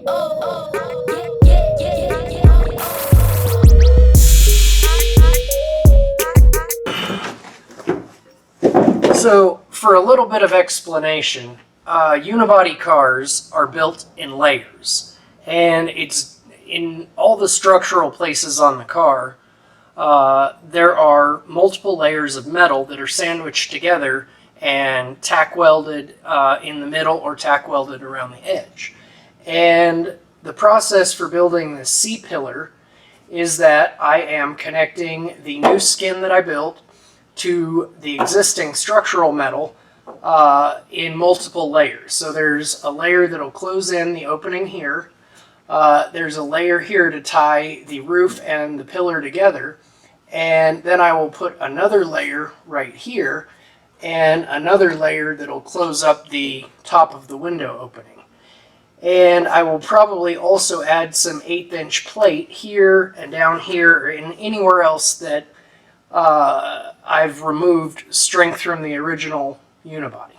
So, for a little bit of explanation, unibody cars are built in layers, and it's in all the structural places on the car. There are multiple layers of metal that are sandwiched together and tack welded in the middle or tack welded around the edge. And the process for building the C-pillar is that I am connecting the new skin that I built to the existing structural metal in multiple layers. So there's a layer that'll close in the opening here. There's a layer here to tie the roof and the pillar together. And then I will put another layer right here and another layer that'll close up the top of the window opening. And I will probably also add some 1/8" plate here and down here and anywhere else that I've removed strength from the original unibody.